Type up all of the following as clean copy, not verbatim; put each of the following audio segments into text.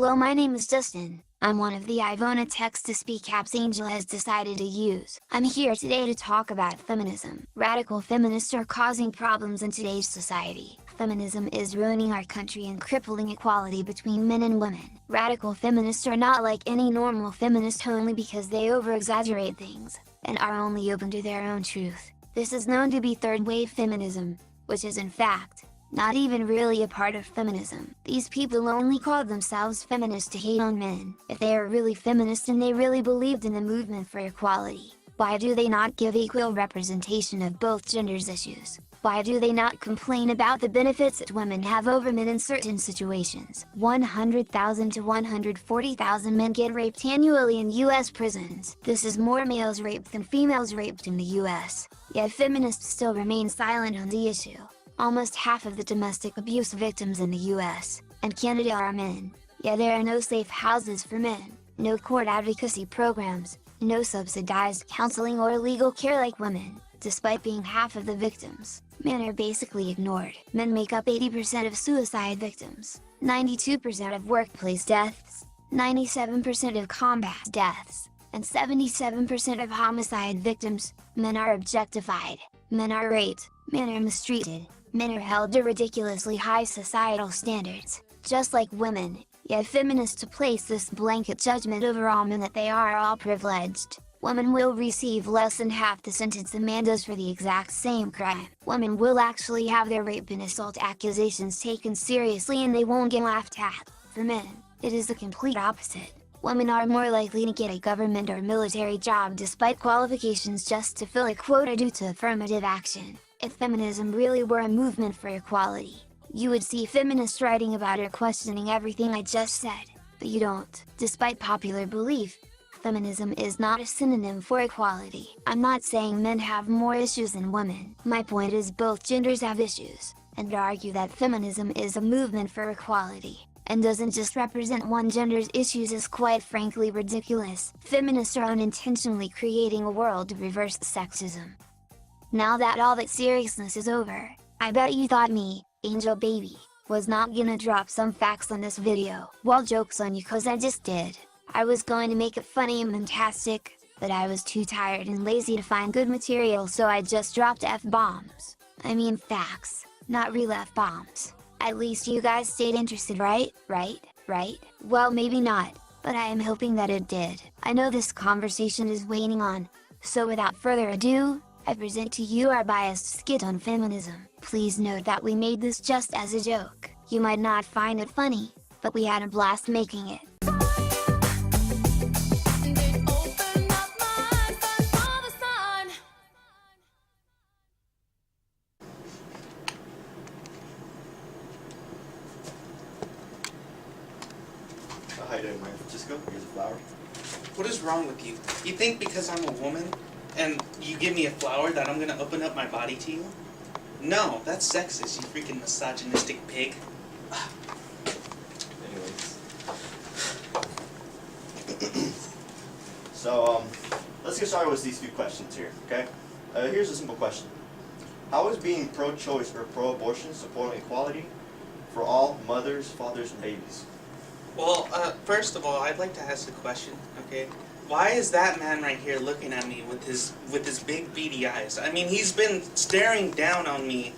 Hello, my name is Justin. I'm one of the Ivona text-to-speak apps Angel has decided to use. I'm here today to talk about feminism. Radical feminists are causing problems in today's society. Feminism is ruining our country and crippling equality between men and women. Radical feminists are not like any normal feminist only because they over-exaggerate things, and are only open to their own truth. This is known to be third-wave feminism, which is in fact not even really a part of feminism. These people only call themselves feminists to hate on men. If they are really feminists and they really believed in the movement for equality, why do they not give equal representation of both genders issues? Why do they not complain about the benefits that women have over men in certain situations? 100,000 to 140,000 men get raped annually in US prisons. This is more males raped than females raped in the US. Yet feminists still remain silent on the issue. Almost half of the domestic abuse victims in the US and Canada are men, yet there are no safe houses for men, no court advocacy programs, no subsidized counseling or legal care like women. Despite being half of the victims, men are basically ignored. Men make up 80% of suicide victims, 92% of workplace deaths, 97% of combat deaths, and 77% of homicide victims. Men are objectified, men are raped, men are mistreated. Men are held to ridiculously high societal standards, just like women, yet feminists place this blanket judgment over all men that they are all privileged. Women will receive less than half the sentence a man does for the exact same crime. Women will actually have their rape and assault accusations taken seriously and they won't get laughed at. For men, it is the complete opposite. Women are more likely to get a government or military job despite qualifications just to fill a quota due to affirmative action. If feminism really were a movement for equality, you would see feminists writing about it questioning everything I just said, but you don't. Despite popular belief, feminism is not a synonym for equality. I'm not saying men have more issues than women. My point is both genders have issues, and to argue that feminism is a movement for equality, and doesn't just represent one gender's issues is quite frankly ridiculous. Feminists are unintentionally creating a world to reverse sexism. Now that all that seriousness is over, I bet you thought me, Angel Baby, was not gonna drop some facts on this video. Well, joke's on you cause I just did. I was going to make it funny and fantastic, but I was too tired and lazy to find good material so I just dropped F-bombs. I mean facts, not real F-bombs. At least you guys stayed interested, right? Well, maybe not, but I am hoping that it did. I know this conversation is waning on, so without further ado, I present to you our biased skit on feminism. Please note that we made this just as a joke. You might not find it funny, but we had a blast making it. How you doing, Francisco? Here's a flower. What is wrong with you? You think because I'm a woman and you give me a flower that I'm gonna open up my body to you? No, that's sexist, you freaking misogynistic pig. Anyways. So, let's get started with these few questions here, okay? Here's a simple question. How is being pro-choice or pro-abortion supporting equality for all mothers, fathers, and babies? Well, first of all, I'd like to ask a question, okay? Why is that man right here looking at me with his big beady eyes? I mean, he's been staring down on me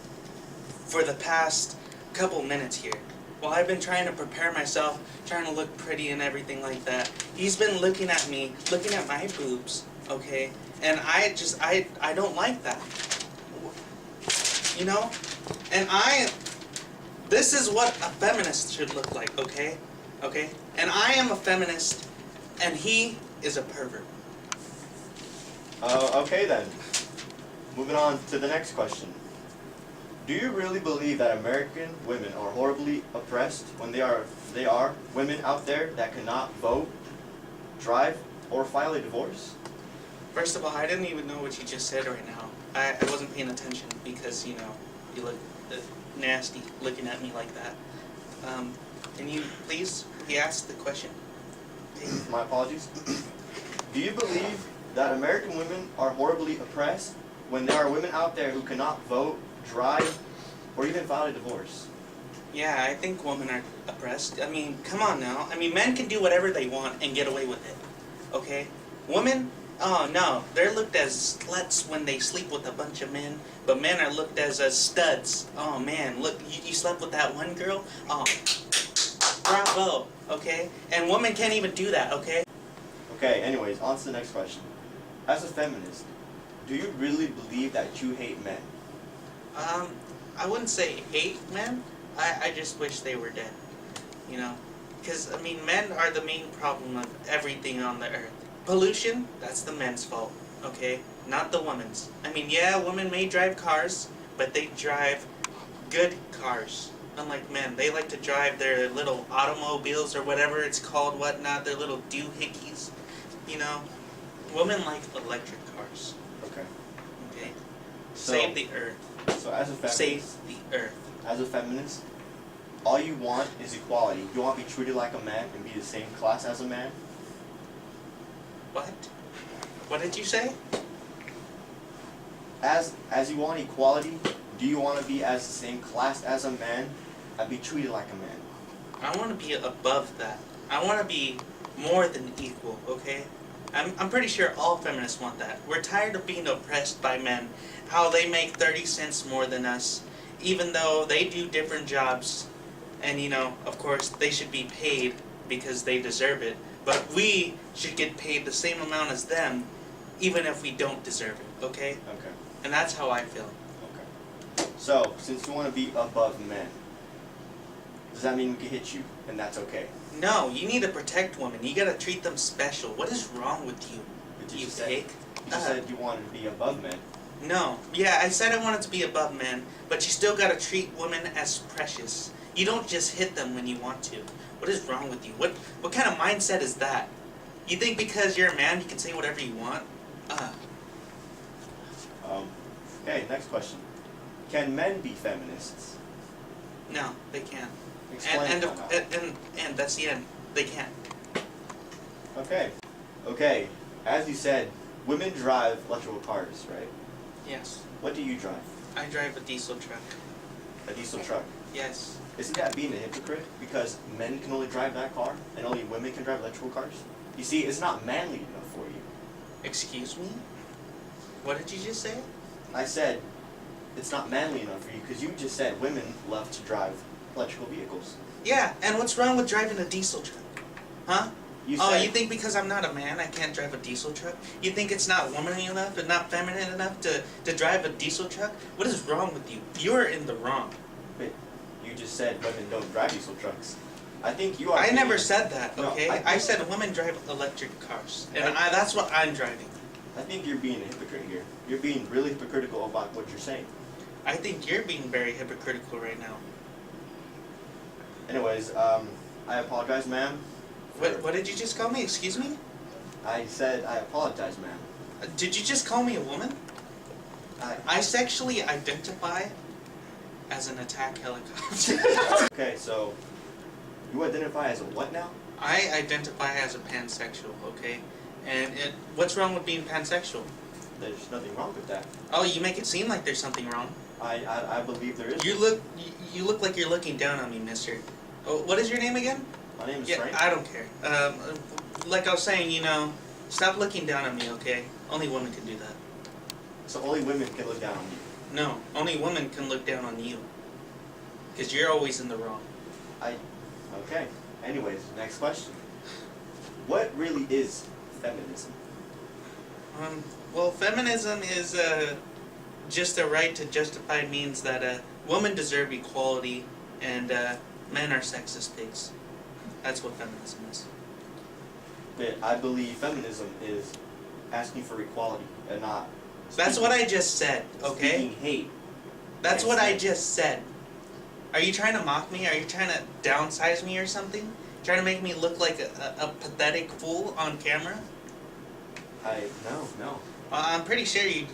for the past couple minutes here. While I've been trying to prepare myself, trying to look pretty and everything like that, he's been looking at me, looking at my boobs, okay? And I don't like that. You know? And this is what a feminist should look like, okay? Okay? And I am a feminist, and he is a pervert. Okay then. Moving on to the next question. Do you really believe that American women are horribly oppressed when they are women out there that cannot vote, drive, or file a divorce? First of all, I didn't even know what you just said right now. I wasn't paying attention because, you know, you look nasty looking at me like that. Can you please re-ask the question? My apologies. Do you believe that American women are horribly oppressed when there are women out there who cannot vote, drive, or even file a divorce? Yeah, I think women are oppressed. I mean, come on now. I mean, men can do whatever they want and get away with it. Okay? Women, oh no, they're looked as sluts when they sleep with a bunch of men, but men are looked as studs. Oh man, look, you slept with that one girl? Oh, bravo, okay? And women can't even do that, okay? Okay, anyways, on to the next question. As a feminist, do you really believe that you hate men? I wouldn't say hate men. I just wish they were dead. You know? Because, I mean, men are the main problem of everything on the earth. Pollution, that's the men's fault, okay? Not the women's. I mean, yeah, women may drive cars, but they drive good cars. Unlike men, they like to drive their little automobiles or whatever it's called, whatnot, their little doohickeys. You know? Women like electric cars, Okay. okay? So, Save the earth. So as a feminist, Save the earth. as a feminist, all you want is equality. You want to be treated like a man and be the same class as a man? What? What did you say? As you want equality, do you want to be as the same class as a man and be treated like a man? I want to be above that. I want to be more than equal, okay? I'm pretty sure all feminists want that. We're tired of being oppressed by men. How they make 30 cents more than us, even though they do different jobs. And, you know, of course, they should be paid because they deserve it. But we should get paid the same amount as them, even if we don't deserve it, okay? Okay. And that's how I feel. Okay. So, since you want to be above men, does that mean we can hit you and that's okay? No, you need to protect women. You gotta treat them special. What is wrong with you? But You said, pig? you said you wanted to be above men. No. Yeah, I said I wanted to be above men, but you still gotta treat women as precious. You don't just hit them when you want to. What is wrong with you? What kind of mindset is that? You think because you're a man you can say whatever you want? Okay, next question. Can men be feminists? No, they can't. Explain And why not. and that's the end. They can't. Okay. Okay. As you said, women drive electrical cars, right? Yes. What do you drive? I drive a diesel truck. A diesel truck. Yes. Isn't that being a hypocrite? Because men can only drive that car and only women can drive electrical cars? You see, it's not manly enough for you. Excuse me? What did you just say? I said it's not manly enough for you because you just said women love to drive electrical vehicles. Yeah, and what's wrong with driving a diesel truck? Huh? You Oh, said, you think because I'm not a man I can't drive a diesel truck? You think it's not womanly enough and not feminine enough to drive a diesel truck? What is wrong with you? You're in the wrong. Wait, you just said women don't drive diesel trucks. I think you are. I never being- said that, No, okay? I I said women drive electric cars, and I- that's what I'm driving. I think you're being a hypocrite here. You're being really hypocritical about what you're saying. I think you're being very hypocritical right now. Anyways, I apologize, ma'am. What did you just call me? Excuse me? I said I apologize, ma'am. Did you just call me a woman? I sexually identify as an attack helicopter. Okay, so you identify as a what now? I identify as a pansexual, okay? And what's wrong with being pansexual? There's nothing wrong with that. Oh, you make it seem like there's something wrong. I believe there is. You look like you're looking down on me, mister. Oh, what is your name again? My name is Yeah, Frank. I don't care. Like I was saying, you know, stop looking down on me, okay? Only women can do that. So only women can look down on you. No, only women can look down on you. Because you're always in the wrong. Okay. Anyways, next question. What really is feminism? Well, feminism is just a right to justify means that women deserve equality and men are sexist pigs. That's what feminism is. But I believe feminism is asking for equality and not. That's what I just said, okay? Speaking hate. That's Yes, what I ma'am. just said. Are you trying to mock me? Are you trying to downsize me or something? Trying to make me look like a pathetic fool on camera? No. I'm pretty sure you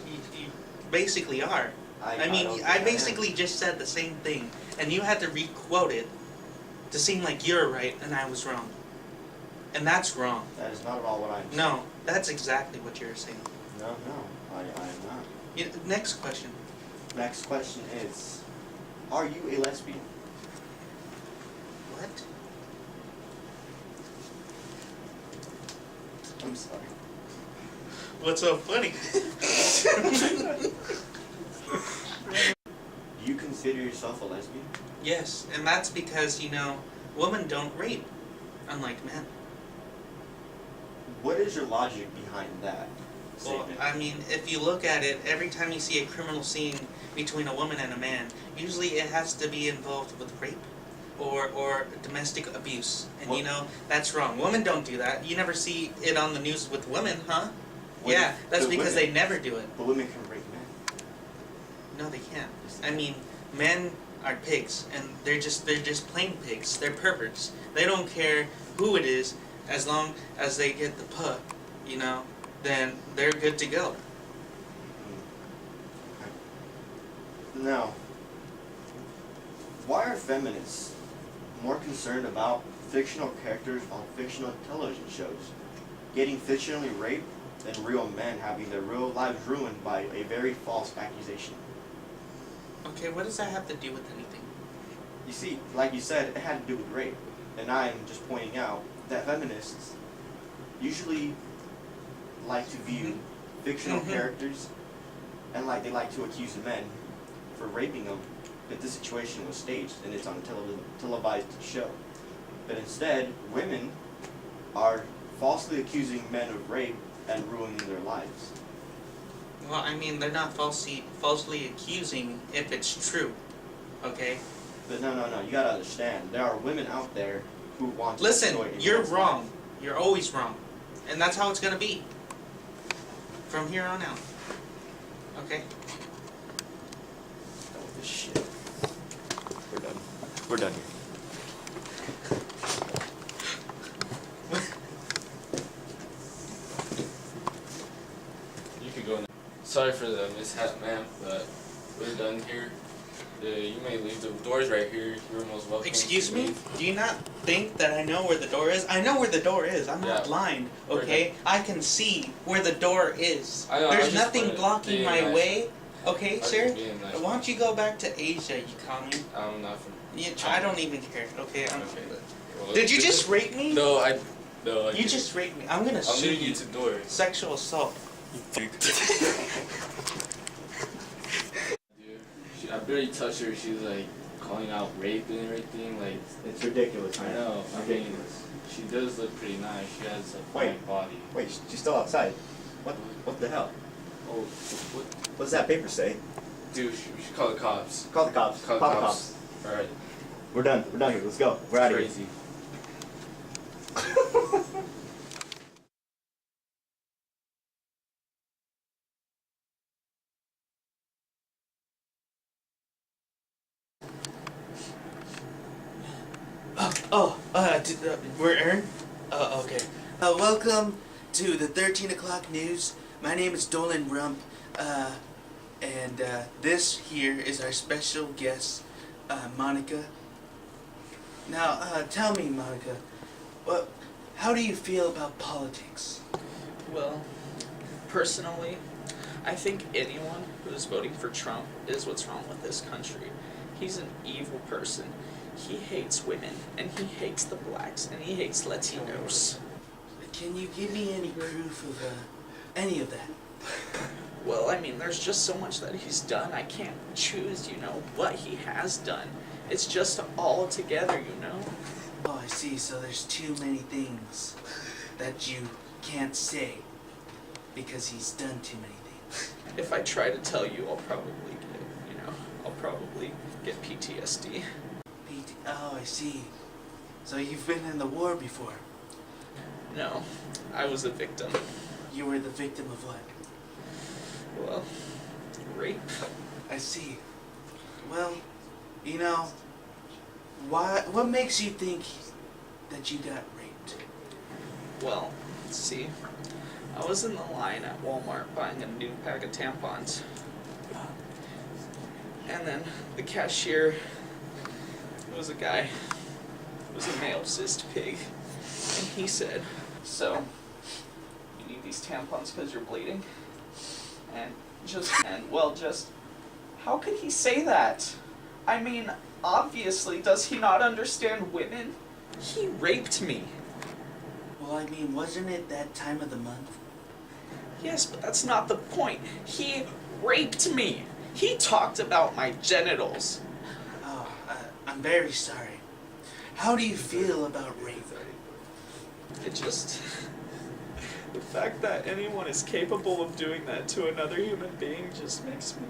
basically are. I mean, don't think I am. basically just said the same thing, and you had to re-quote it to seem like you're right and I was wrong. And that's wrong. That is not at all what I'm saying. No, that's exactly what you're saying. No, I am not. Next question. Next question is, are you a lesbian? What? I'm sorry. What's so funny? Do you consider yourself a lesbian? Yes, and that's because, women don't rape, unlike men. What is your logic behind that Well, statement? I mean, if you look at it, every time you see a criminal scene between a woman and a man, usually it has to be involved with rape or domestic abuse. And What- that's wrong. Women don't do that. You never see it on the news with women, huh? What Yeah, if that's the because women- they never do it. But women can rape men. No, they can't. I mean, men are pigs, and they're just plain pigs. They're perverts. They don't care who it is, as long as they get the puh, then they're good to go. Now, why are feminists more concerned about fictional characters on fictional television shows getting fictionally raped than real men having their real lives ruined by a very false accusation? Okay, what does that have to do with anything? You see, like you said, it had to do with rape. And I'm just pointing out that feminists usually like to view fictional Mhm. characters and they like to accuse men for raping them if the situation was staged and it's on a televised show. But instead, women are falsely accusing men of rape and ruining their lives. Well, I mean, they're not falsely accusing if it's true, okay? But no, you gotta understand, there are women out there who want to Listen, exploit a you're man's wrong. life. You're always wrong. And that's how it's gonna be. From here on out. Okay? Done with this shit. We're done. We're done here. You could go now. Sorry for the mishap, ma'am, but we're done here. You may leave the doors right here. You're most welcome. Excuse to me? leave. Do you not think that I know where the door is? I know where the door is. I'm not Yeah. blind, We're okay? I can see where the door is. I know, There's I'm just nothing blocking being my nice. way. Okay, I'm just sir? being nice. Why don't you go back to Asia, you commie? I'm not from. I don't even care, okay? Well, Did you this just is- rape me? No, I You didn't. just raped me. I'm gonna I'm sue leaving you. you to doors. Sexual assault. Dude, I barely touched her. She was like calling out rape and everything. Like, It's ridiculous, I man. know. It's I mean, ridiculous. she does look pretty nice. She has a Wait. fine body. Wait, she's still outside. What the hell? Oh, what? What does that paper say? Dude, we should call the cops. Call the cops. Call the cops. Alright. We're done. We're done here. Let's go. We're out of here. Crazy. We're Aaron? Okay. Welcome to the 13 o'clock news. My name is Dolan Rump, and this here is our special guest, Monica. Now, tell me, Monica, how do you feel about politics? Well, personally, I think anyone who's voting for Trump is what's wrong with this country. He's an evil person. He hates women, and he hates the blacks, and he hates Latinos. Can you give me any proof of any of that? Well, I mean, there's just so much that he's done. I can't choose, what he has done. It's just all together, Oh, I see. So there's too many things that you can't say because he's done too many things. If I try to tell you, I'll probably get PTSD. Oh, I see. So you've been in the war before. No, I was a victim. You were the victim of what? Well, rape. I see. Well, what makes you think that you got raped? Well, see, I was in the line at Walmart buying a new pack of tampons. And then the cashier was a guy. It was a male cis pig. And he said, "So, you need these tampons because you're bleeding?" And how could he say that? I mean, obviously, does he not understand women? He raped me. Well, I mean, wasn't it that time of the month? Yes, but that's not the point. He raped me. He talked about my genitals. Oh, I'm very sorry. How do you feel about rape? It just... the fact that anyone is capable of doing that to another human being just makes me...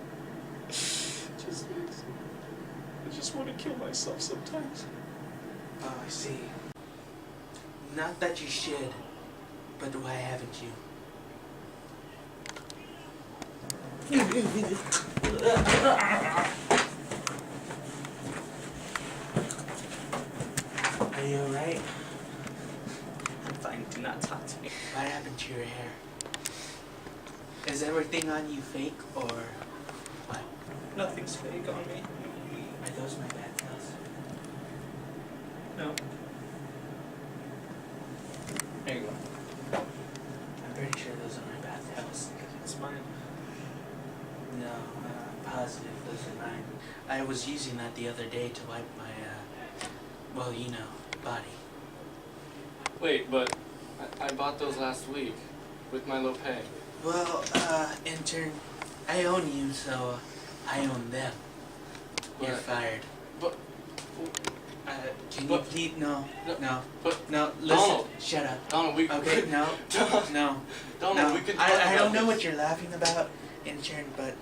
I just want to kill myself sometimes. Oh, I see. Not that you should, but why haven't you? Are you alright? I'm fine, do not talk to me. What happened to your hair? Is everything on you fake or what? Nothing's fake on me. Are those my bad nails? No. There you go. I'm pretty sure those are my bath towels. It's mine. No, I'm positive those are mine. I was using that the other day to wipe my, well, you know, body. Wait, but I bought those last week with my low pay. Well, intern, I own you, so I own them. You're But- fired. But Can you but- please, no, but no, listen, Donald. shut up. Donald, we Okay, no, Donald, no, Donald, no. we could talk I about don't know this. what you're laughing about, intern, but,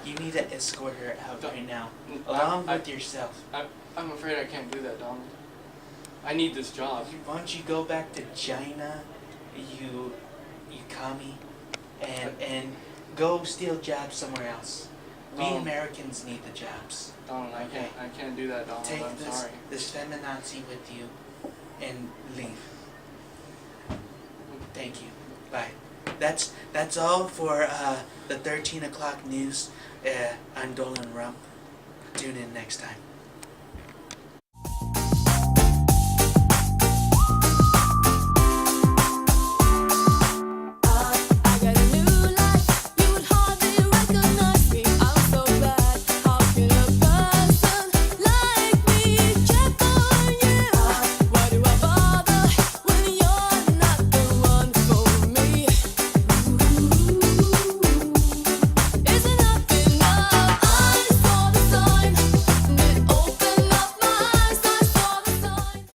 you need to escort her out Don't- right now, I- along I- with yourself. I'm afraid I can't do that, Donald. I need this job. Why don't you go back to China, you commie, and go steal jobs somewhere else. We Americans need the jobs. Donald, I can't do that, Donald. Take I'm sorry. this feminazi with you and leave. Thank you. Bye. That's all for the 13 o'clock news. I'm Dolan Rump. Tune in next time.